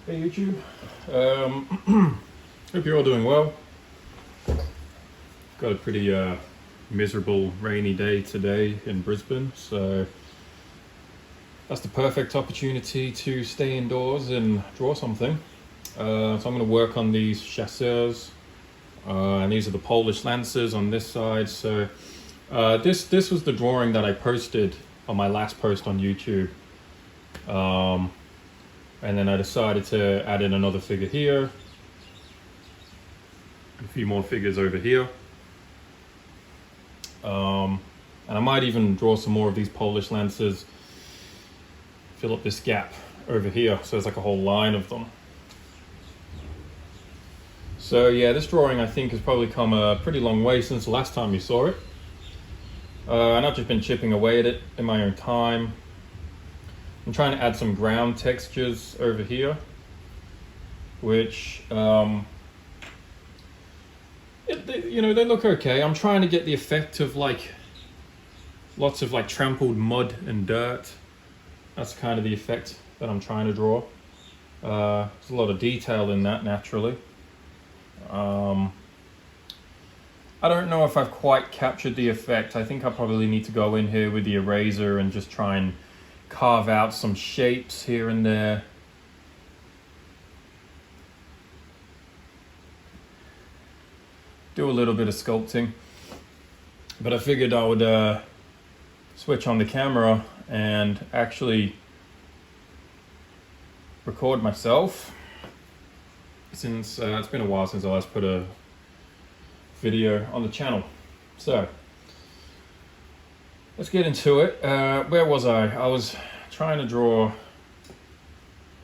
Hey YouTube, hope you're all doing well. Got a pretty miserable rainy day today in Brisbane, so that's the perfect opportunity to stay indoors and draw something. So I'm going to work on these chasseurs, and these are the Polish lancers on this side. So this was the drawing that I posted on my last post on YouTube. And then I decided to add in another figure here, a few more figures over here. And I might even draw some more of these Polish lancers, fill up this gap over here, so there's like a whole line of them. So yeah, this drawing I think has probably come a pretty long way since the last time you saw it. And I've just been chipping away at it in my own time. I'm trying to add some ground textures over here, which, they look okay. I'm trying to get the effect of like lots of like trampled mud and dirt. That's kind of the effect that I'm trying to draw. There's a lot of detail in that naturally. I don't know if I've quite captured the effect. I think I probably need to go in here with the eraser and just try and carve out some shapes here and there. Do a little bit of sculpting. But I figured I would switch on the camera and actually record myself, since it's been a while since I last put a video on the channel. So let's get into it. Where was I? I was trying to draw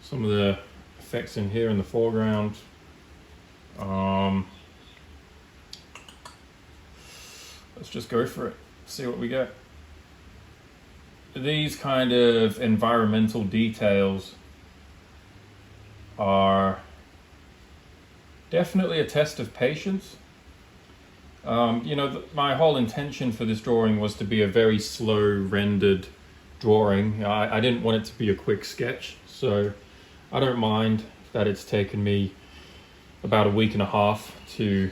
some of the effects in here in the foreground. Let's just go for it, see what we get. These kind of environmental details are definitely a test of patience. My whole intention for this drawing was to be a very slow rendered drawing. I didn't want it to be a quick sketch, so I don't mind that it's taken me about a week and a half to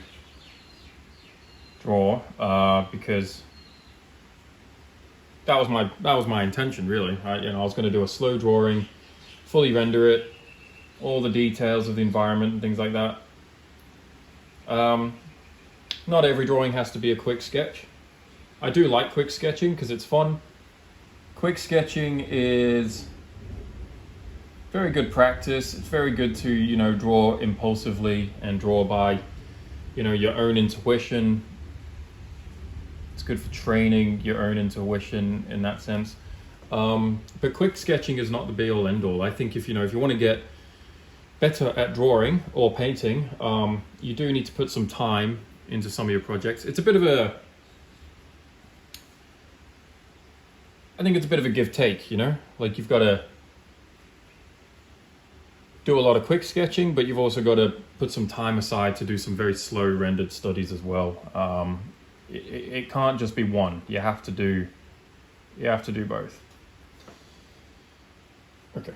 draw, because that was my intention really. I was going to do a slow drawing, fully render it, all the details of the environment and things like that. Not every drawing has to be a quick sketch. I do like quick sketching because it's fun. Quick sketching is very good practice. It's very good to, draw impulsively and draw by, your own intuition. It's good for training your own intuition in that sense. But quick sketching is not the be all end all. I think if you want to get better at drawing or painting, you do need to put some time into some of your projects. I think it's a bit of a give-take, like you've got to do a lot of quick sketching, but you've also got to put some time aside to do some very slow rendered studies as well. It can't just be one. You have to do both. Okay.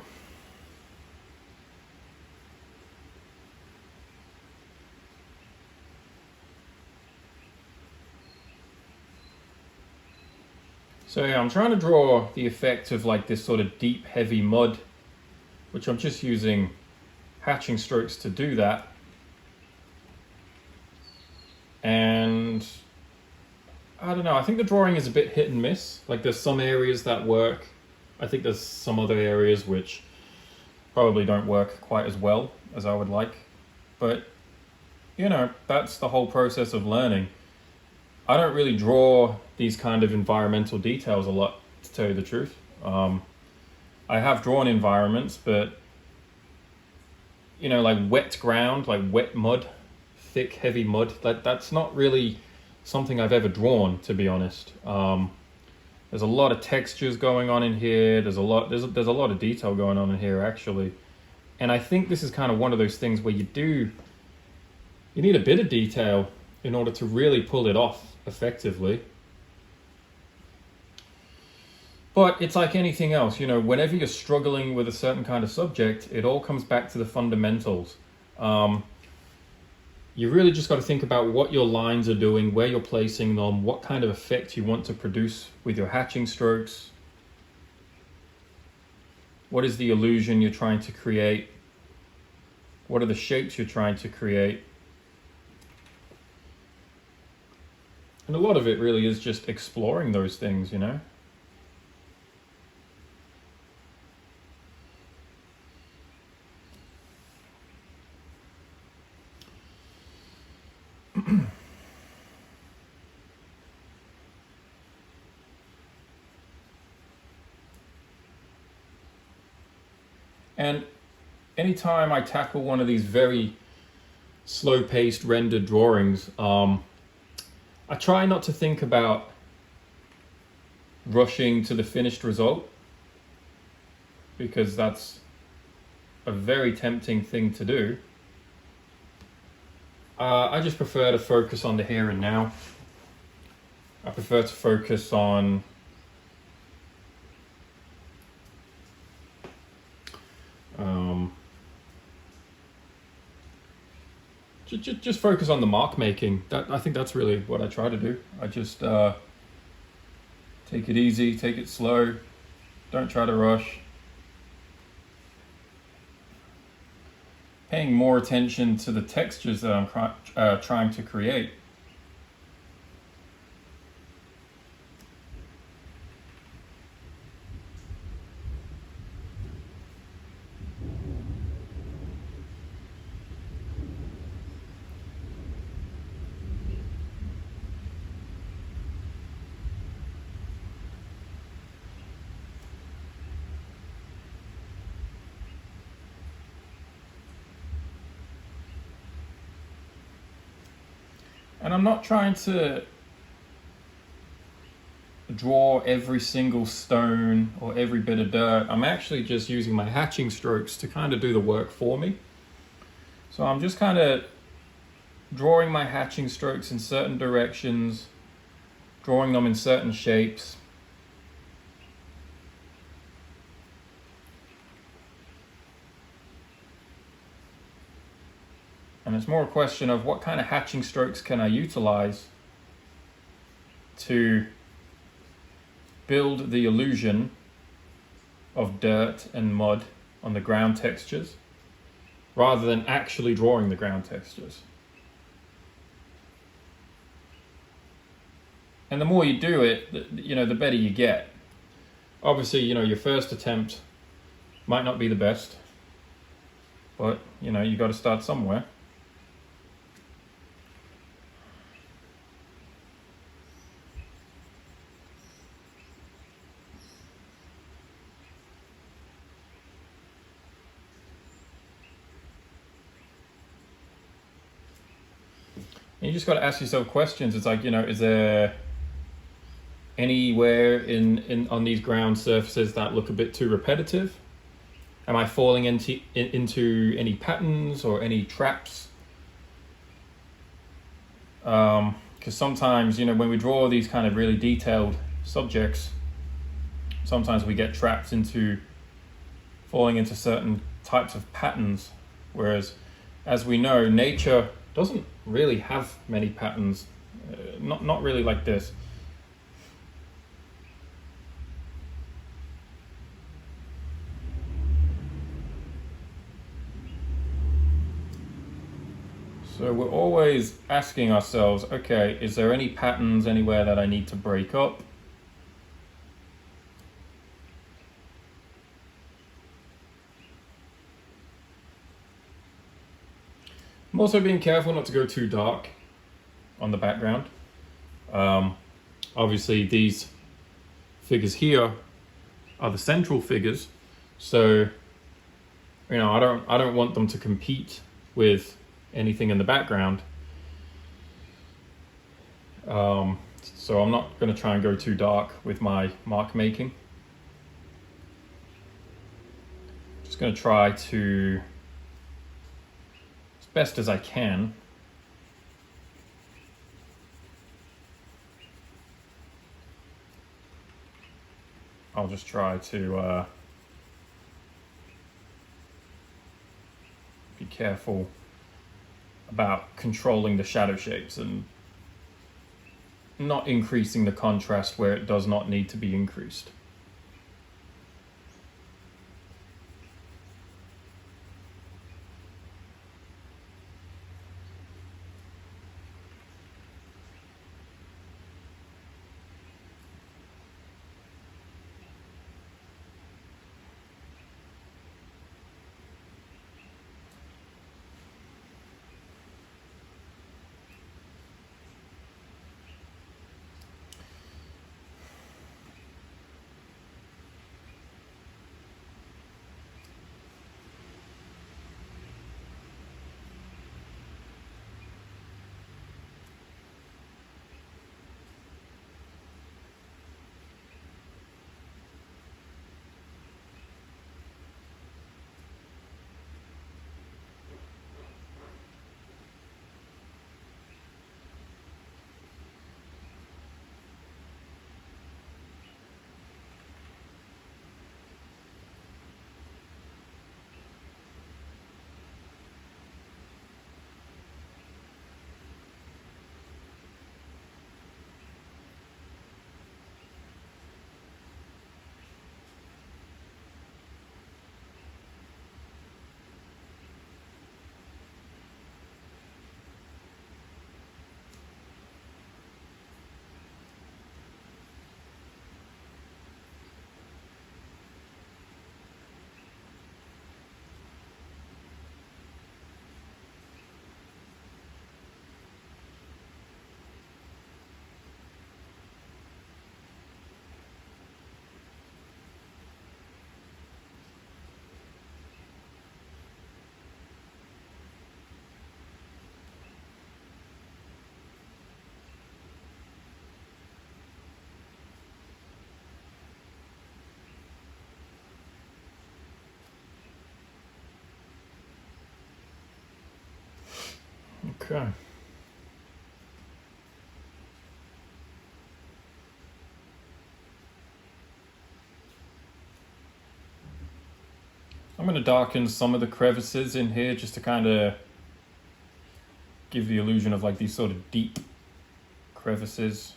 So yeah, I'm trying to draw the effect of like this sort of deep, heavy mud, which I'm just using hatching strokes to do that. And I don't know, I think the drawing is a bit hit and miss. Like there's some areas that work. I think there's some other areas which probably don't work quite as well as I would like. But, that's the whole process of learning. I don't really draw these kind of environmental details a lot, to tell you the truth. I have drawn environments, but like wet ground, like wet mud, thick, heavy mud, that's not really something I've ever drawn, to be honest. There's a lot of textures going on in here. There's a lot of detail going on in here actually. And I think this is kind of one of those things where you need a bit of detail in order to really pull it off effectively. But it's like anything else, whenever you're struggling with a certain kind of subject, it all comes back to the fundamentals. You really just got to think about what your lines are doing, where you're placing them, what kind of effect you want to produce with your hatching strokes. What is the illusion you're trying to create? What are the shapes you're trying to create? And a lot of it really is just exploring those things, And anytime I tackle one of these very slow-paced rendered drawings, I try not to think about rushing to the finished result, because that's a very tempting thing to do. I just prefer to focus on the here and now. I prefer to focus on just focus on the mark making. I think that's really what I try to do. I just take it easy, take it slow, don't try to rush. Paying more attention to the textures that I'm trying to create. And I'm not trying to draw every single stone or every bit of dirt. I'm actually just using my hatching strokes to kind of do the work for me. So I'm just kind of drawing my hatching strokes in certain directions, drawing them in certain shapes. And it's more a question of what kind of hatching strokes can I utilize to build the illusion of dirt and mud on the ground textures, rather than actually drawing the ground textures. And the more you do it, the better you get. Obviously, your first attempt might not be the best, but you got to start somewhere. And you just got to ask yourself questions. It's like, is there anywhere on these ground surfaces that look a bit too repetitive? Am I falling into any patterns or any traps? Because sometimes, when we draw these kind of really detailed subjects, sometimes we get trapped into falling into certain types of patterns. Whereas, as we know, nature doesn't really have many patterns, not really like this. So we're always asking ourselves, okay, is there any patterns anywhere that I need to break up? I'm also being careful not to go too dark on the background. Obviously, these figures here are the central figures, so I don't want them to compete with anything in the background. So I'm not going to try and go too dark with my mark making. Just going to try to, best as I can, I'll just try to be careful about controlling the shadow shapes and not increasing the contrast where it does not need to be increased. Okay. I'm going to darken some of the crevices in here just to kind of give the illusion of like these sort of deep crevices.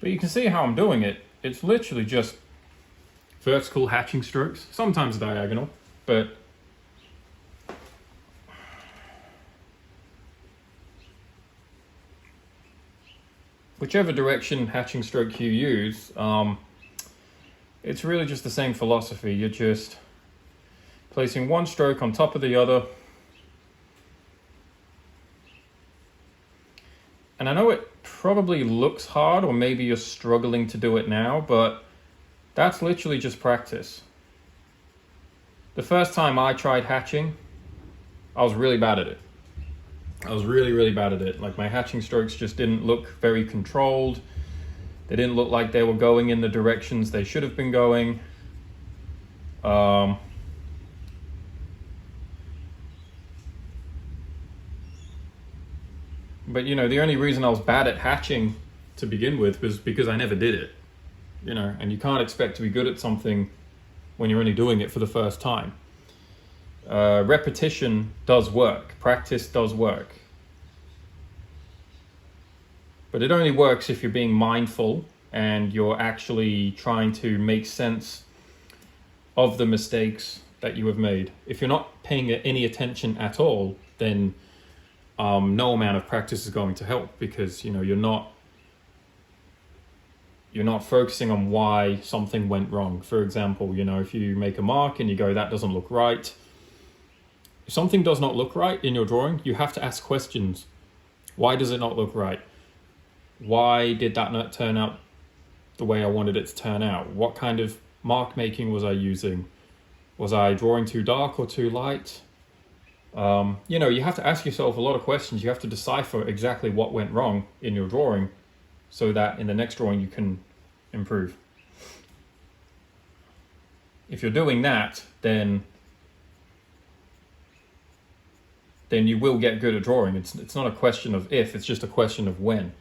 But you can see how I'm doing it. It's literally just vertical hatching strokes, sometimes diagonal, but whichever direction hatching stroke you use, it's really just the same philosophy. You're just placing one stroke on top of the other. And I know it probably looks hard, or maybe you're struggling to do it now, but that's literally just practice. The first time I tried hatching, I was really bad at it. I was really, really bad at it. Like my hatching strokes just didn't look very controlled. They didn't look like they were going in the directions they should have been going. But you know, the only reason I was bad at hatching to begin with was because I never did it. You know, and you can't expect to be good at something when you're only doing it for the first time. Repetition does work. Practice does work. But it only works if you're being mindful and you're actually trying to make sense of the mistakes that you have made. If you're not paying any attention at all, then no amount of practice is going to help, because you know you're not focusing on why something went wrong. For example, you know, if you make a mark and you go, that doesn't look right. If something does not look right in your drawing, you have to ask questions. Why does it not look right? Why did that not turn out the way I wanted it to turn out. What kind of mark making was I using? Was I drawing too dark or too light? You know, you have to ask yourself a lot of questions. You have to decipher exactly what went wrong in your drawing so that in the next drawing you can improve. If you're doing that, then you will get good at drawing. It's not a question of if, it's just a question of when.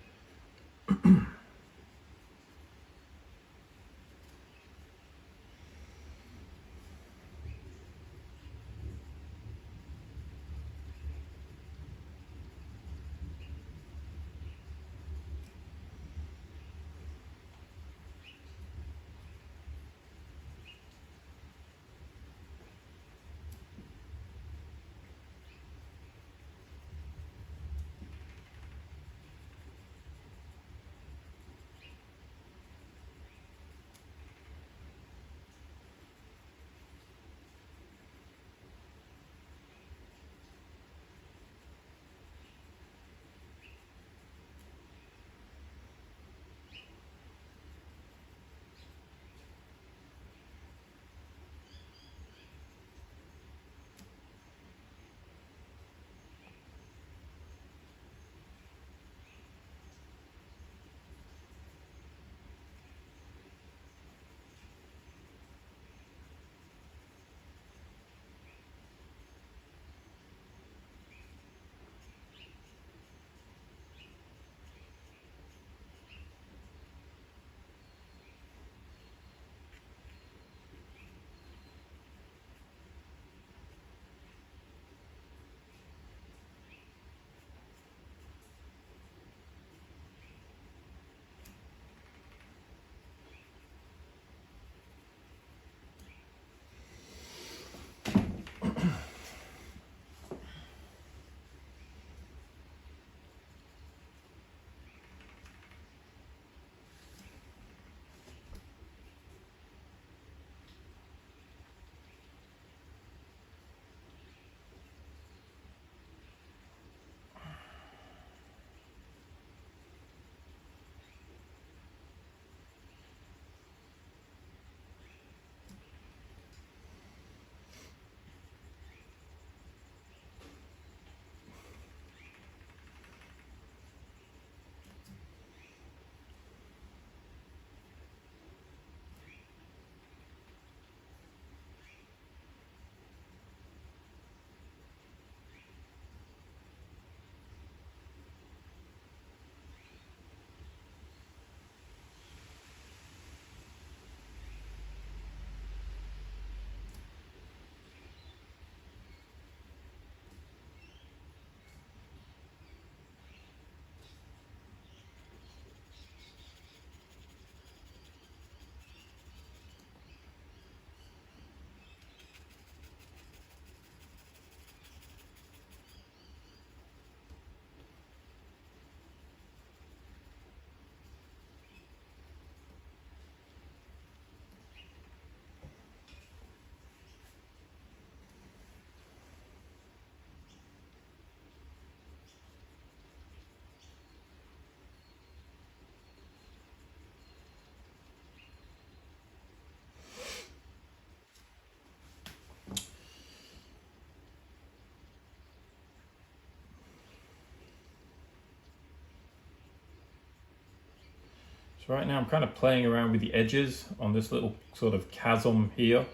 So right now I'm kind of playing around with the edges on this little sort of chasm here.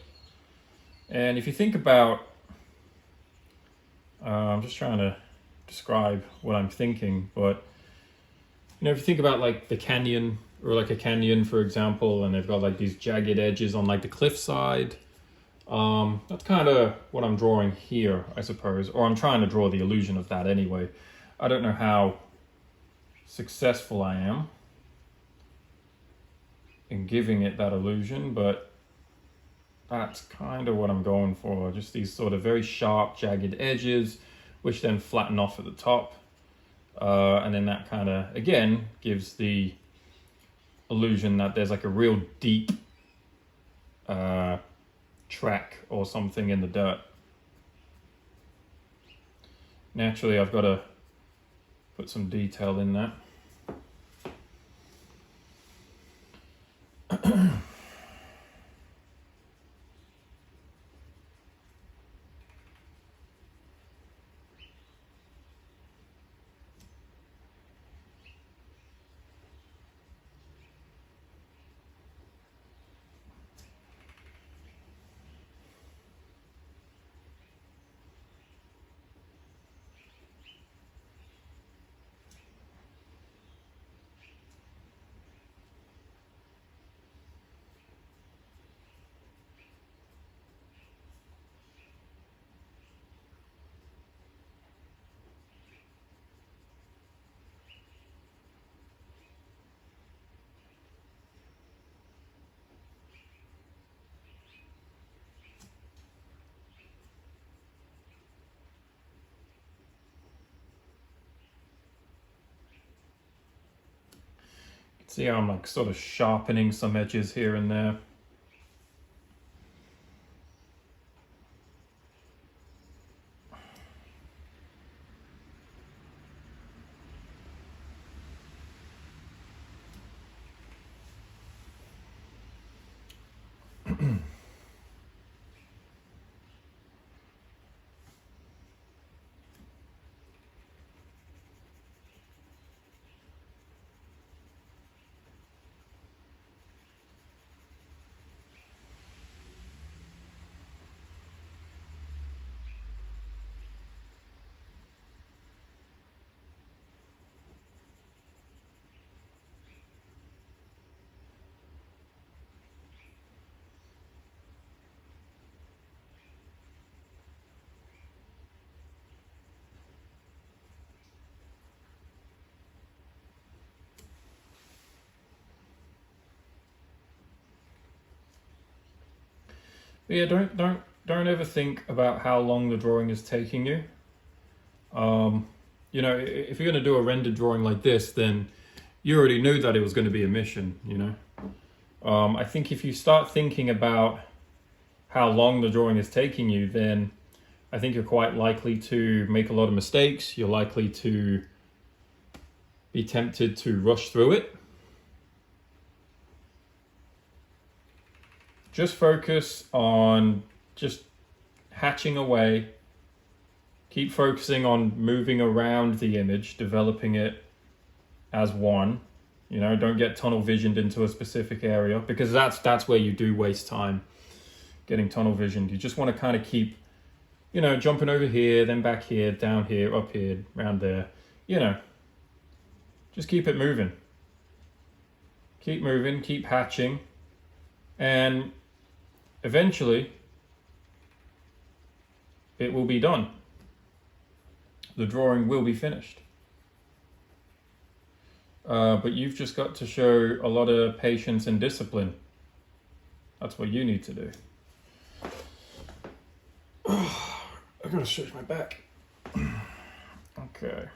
And if you think about, I'm just trying to describe what I'm thinking, but you know, if you think about like the canyon, or like a canyon, for example, and they've got like these jagged edges on like the cliffside, that's kind of what I'm drawing here, I suppose, or I'm trying to draw the illusion of that anyway. I don't know how successful I am in giving it that illusion, but that's kind of what I'm going for. Just these sort of very sharp, jagged edges, which then flatten off at the top. And then that kind of, again, gives the illusion that there's like a real deep track or something in the dirt. Naturally, I've got to put some detail in that. See how I'm like sort of sharpening some edges here and there. But yeah, don't ever think about how long the drawing is taking you. You know, if you're going to do a rendered drawing like this, then you already knew that it was going to be a mission, you know. I think if you start thinking about how long the drawing is taking you, then I think you're quite likely to make a lot of mistakes. You're likely to be tempted to rush through it. Just focus on just hatching away. Keep focusing on moving around the image, developing it as one. You know, don't get tunnel visioned into a specific area, because that's where you do waste time, getting tunnel visioned. You just want to kind of keep, you know, jumping over here, then back here, down here, up here, around there. You know, just keep it moving. Keep moving, keep hatching, and eventually it will be done. The drawing will be finished. But you've just got to show a lot of patience and discipline. That's what you need to do. I gotta stretch my back. Okay.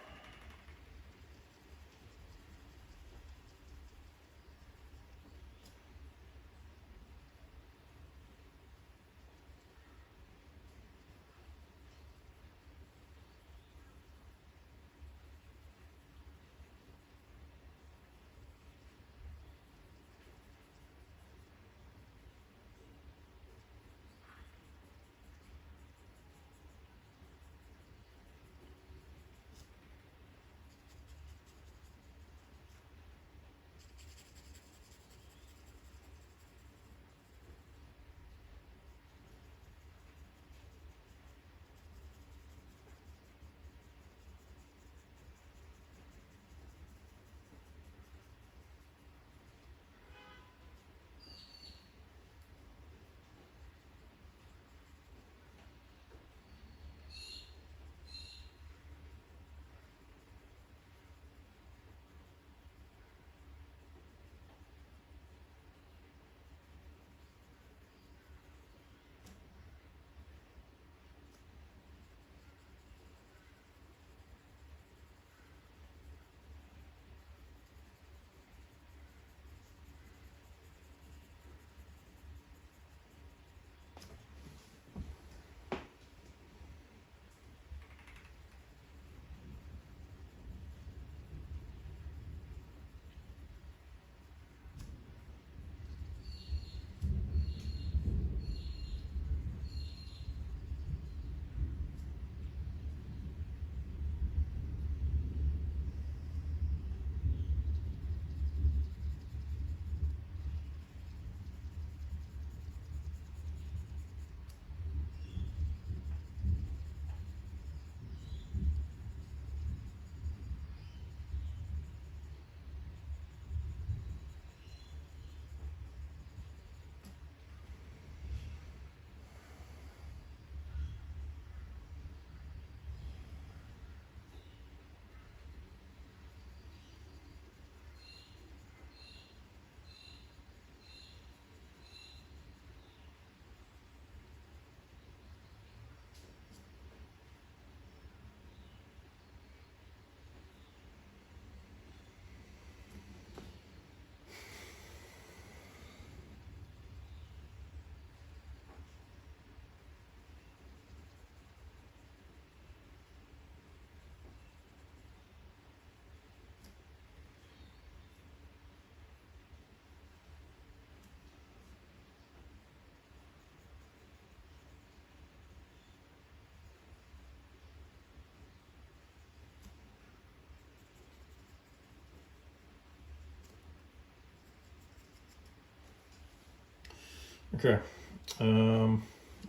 Okay,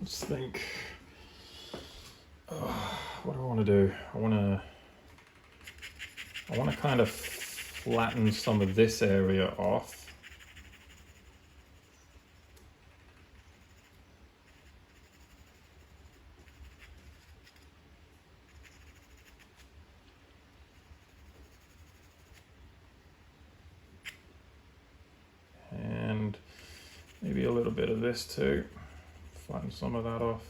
let's think. What do I want to do? I want to kind of flatten some of this area off. And maybe a little bit of this too. Flatten some of that off.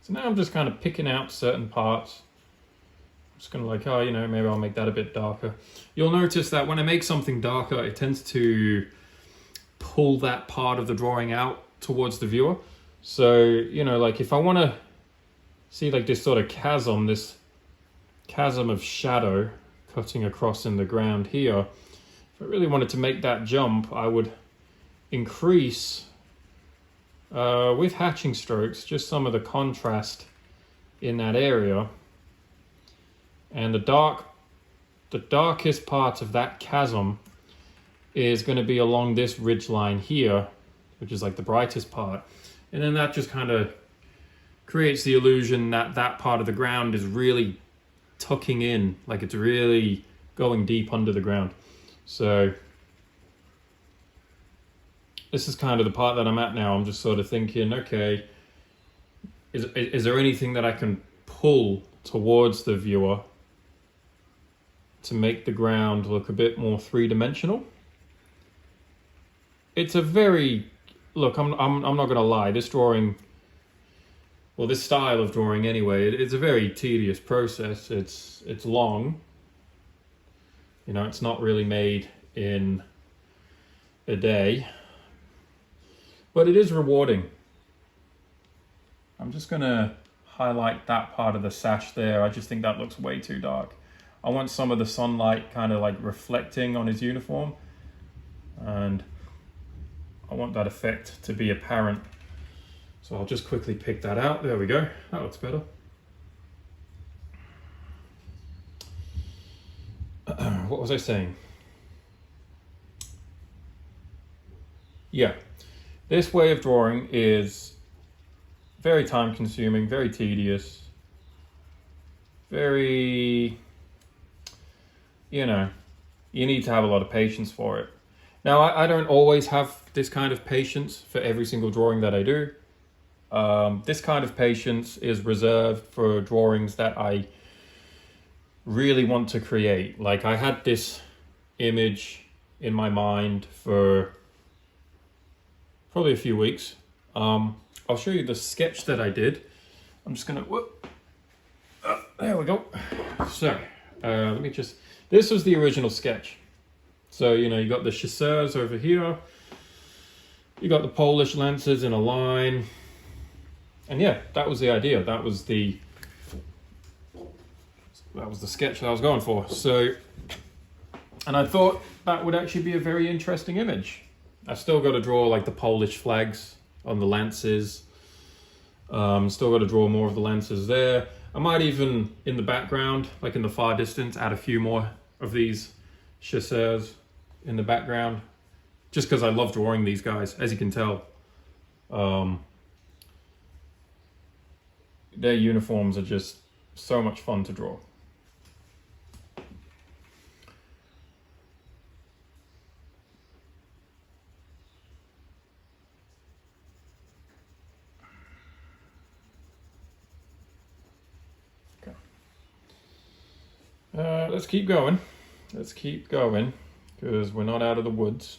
So now I'm just kind of picking out certain parts. I'm just going to like, oh, you know, maybe I'll make that a bit darker. You'll notice that when I make something darker, it tends to pull that part of the drawing out towards the viewer. So, you know, like if I want to see like this sort of chasm, this chasm of shadow cutting across in the ground here, if I really wanted to make that jump, I would increase with hatching strokes just some of the contrast in that area. And the darkest part of that chasm is going to be along this ridge line here, which is like the brightest part. And then that just kind of creates the illusion that that part of the ground is really tucking in, like it's really going deep under the ground. So this is kind of the part that I'm at now. I'm just sort of thinking, okay, is there anything that I can pull towards the viewer to make the ground look a bit more three-dimensional? It's a very, look, I'm not gonna lie, this drawing, well, this style of drawing anyway, it's a very tedious process. It's long. You know, it's not really made in a day, but it is rewarding. I'm just gonna highlight that part of the sash there. I just think that looks way too dark. I want some of the sunlight kind of like reflecting on his uniform, and I want that effect to be apparent. So I'll just quickly pick that out. There we go. That looks better. What was I saying? Yeah, this way of drawing is very time consuming, very tedious, very, you know, you need to have a lot of patience for it. Now, I don't always have this kind of patience for every single drawing that I do. This kind of patience is reserved for drawings that I really want to create. Like I had this image in my mind for probably a few weeks. I'll show you the sketch that I did. I'm just gonna, there we go. So, let me just, this was the original sketch. So, you know, you got the chasseurs over here. You got the Polish lances in a line. And yeah, that was the idea. That was the sketch that I was going for. So, and I thought that would actually be a very interesting image. I've still got to draw like the Polish flags on the lances. Still got to draw more of the lances there. I might even, in the background, like in the far distance, add a few more of these chasseurs in the background, just because I love drawing these guys, as you can tell. Their uniforms are just so much fun to draw. Okay. Let's keep going. Let's keep going, because we're not out of the woods.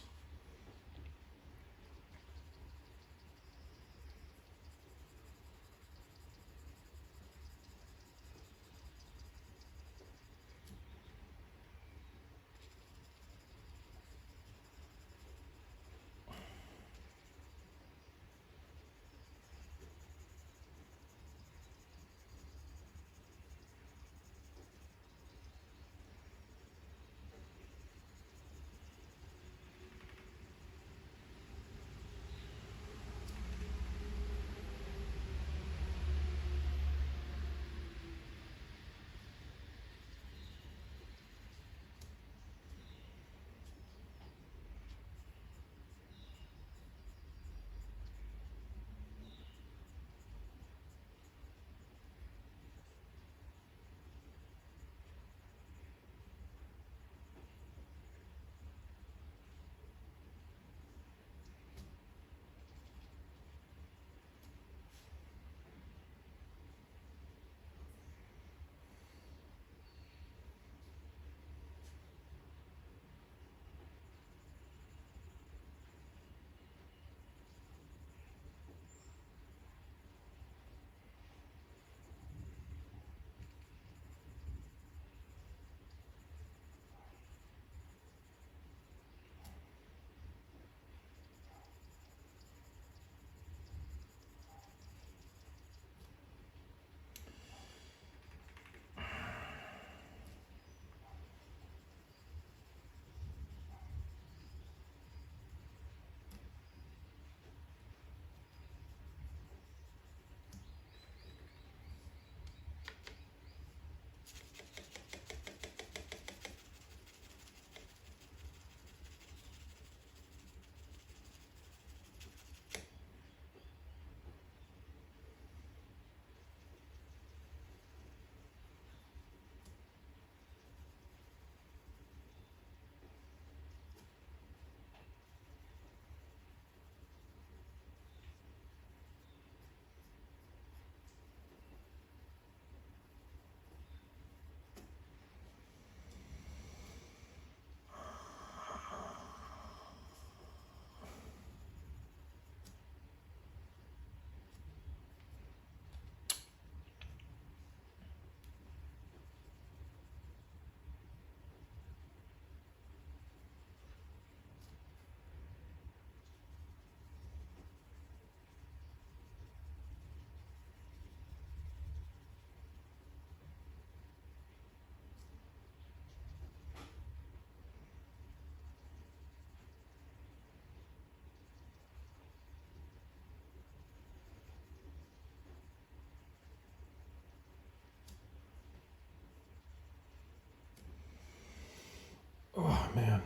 man.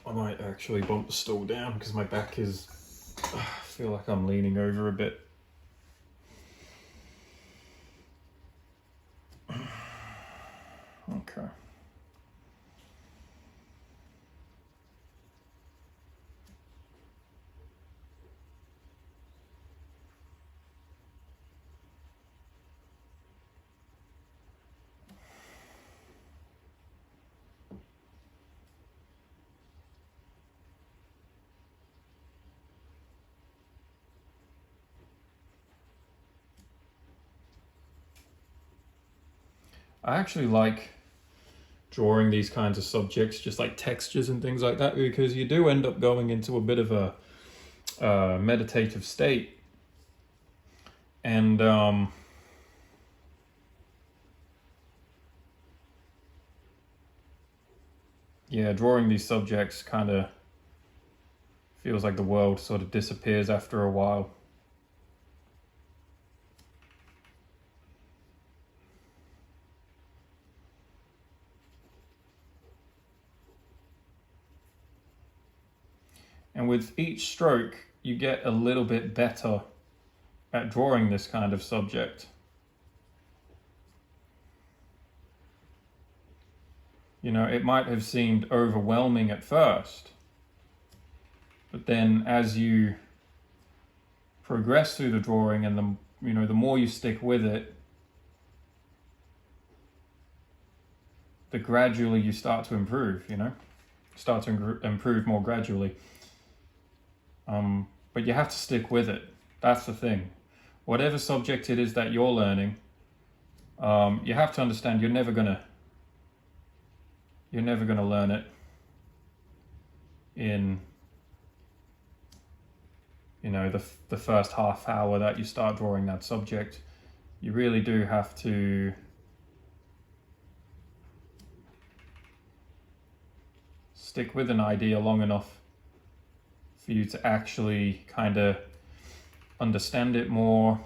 I might actually bump the stool down because my back is... I feel like I'm leaning over a bit. Okay. I actually like drawing these kinds of subjects, just like textures and things like that, because you do end up going into a bit of a meditative state. And yeah, drawing these subjects kind of feels like the world sort of disappears after a while. And with each stroke, you get a little bit better at drawing this kind of subject. You know, it might have seemed overwhelming at first, but then as you progress through the drawing and the more you stick with it, the gradually you start to improve, start to improve more gradually. But you have to stick with it. That's the thing. Whatever subject it is that you're learning, you have to understand you're never gonna learn it in the first half hour that you start drawing that subject. You really do have to stick with an idea long enough for you to actually kind of understand it more.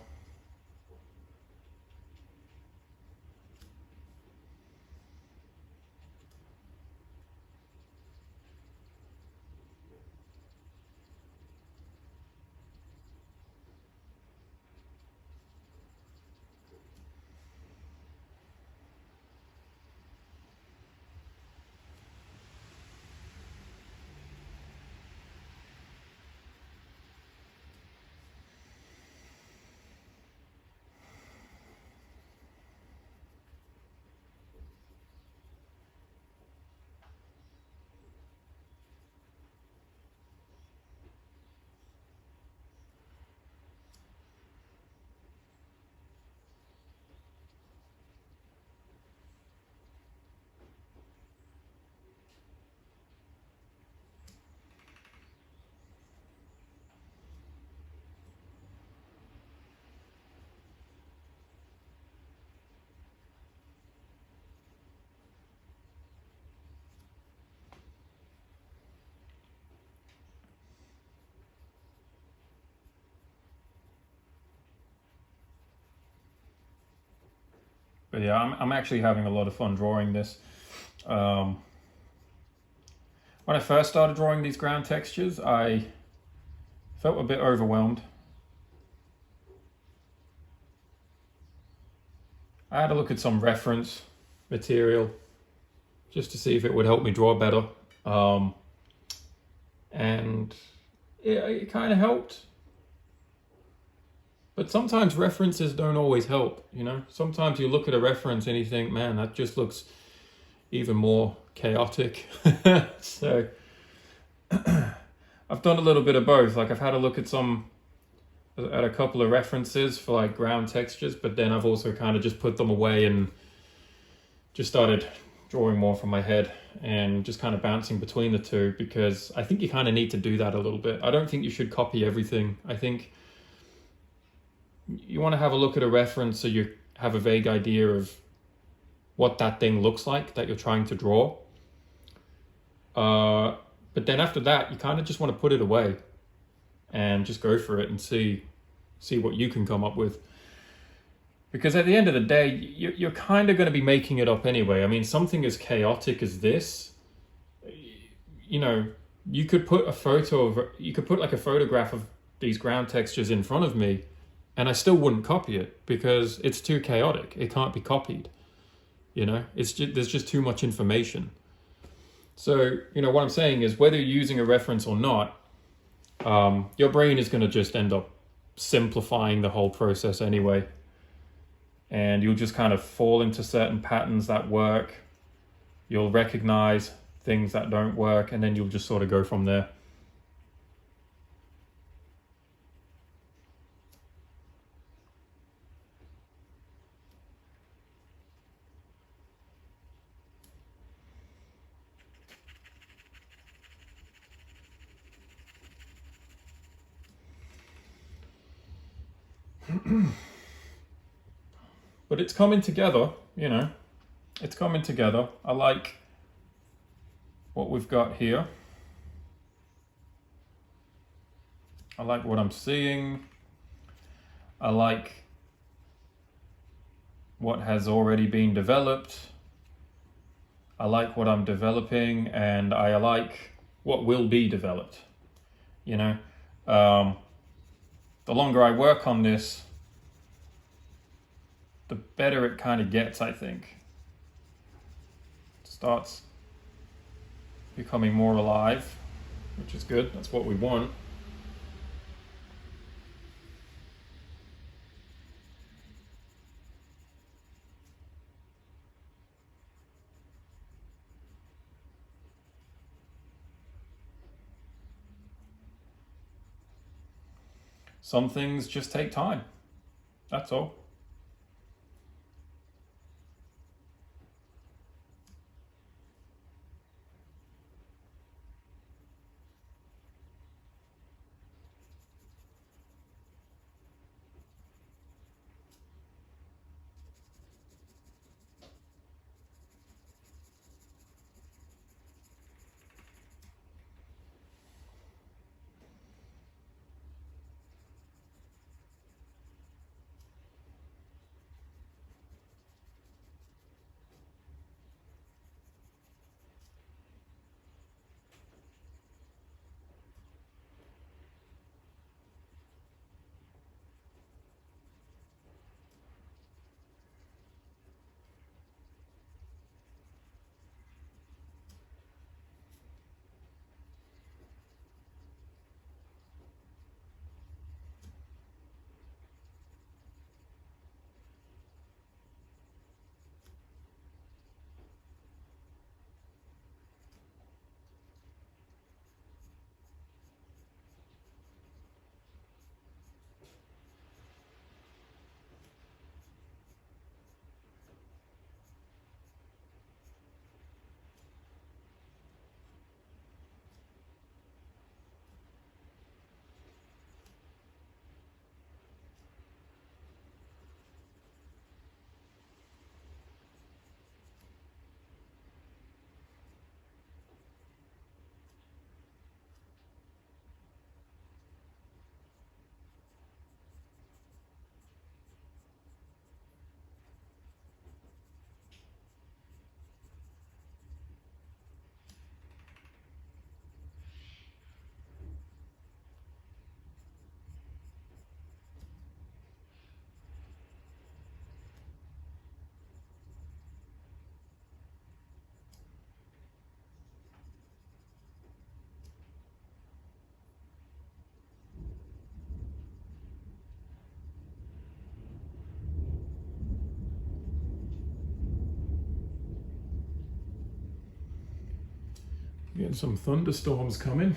But yeah, I'm actually having a lot of fun drawing this. When I first started drawing these ground textures, I felt a bit overwhelmed. I had to look at some reference material just to see if it would help me draw better. And it kind of helped. But sometimes references don't always help, Sometimes you look at a reference and you think, man, that just looks even more chaotic. So I've done a little bit of both. Like I've had a look at a couple of references for like ground textures, but then I've also kind of just put them away and just started drawing more from my head and just kind of bouncing between the two, because I think you kind of need to do that a little bit. I don't think you should copy everything. I think you want to have a look at a reference so you have a vague idea of what that thing looks like that you're trying to draw. But then after that, you kind of just want to put it away and just go for it and see what you can come up with. Because at the end of the day, you're kind of going to be making it up anyway. I mean, something as chaotic as this, you know, you could put like a photograph of these ground textures in front of me, and I still wouldn't copy it because it's too chaotic. It can't be copied. There's just too much information. So, what I'm saying is, whether you're using a reference or not, your brain is going to just end up simplifying the whole process anyway. And you'll just kind of fall into certain patterns that work. You'll recognize things that don't work, and then you'll just sort of go from there. But it's coming together, It's coming together. I like what we've got here. I like what I'm seeing. I like what has already been developed. I like what I'm developing, and I like what will be developed. The longer I work on this, the better it kind of gets, I think. It starts becoming more alive, which is good. That's what we want. Some things just take time. That's all. Getting some thunderstorms coming.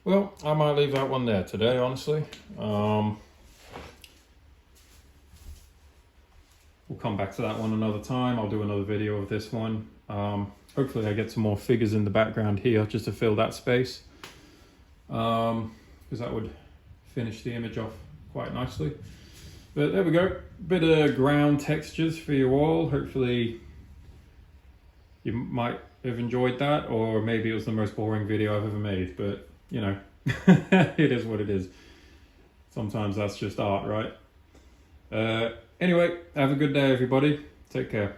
Well, I might leave that one there today, honestly. We'll come back to that one another time. I'll do another video of this one. Hopefully I get some more figures in the background here just to fill that space. Because that would finish the image off quite nicely. But there we go. Bit of ground textures for you all. Hopefully you might have enjoyed that, or maybe it was the most boring video I've ever made, but you know, it is what it is. Sometimes that's just art, right? Anyway, have a good day, everybody. Take care.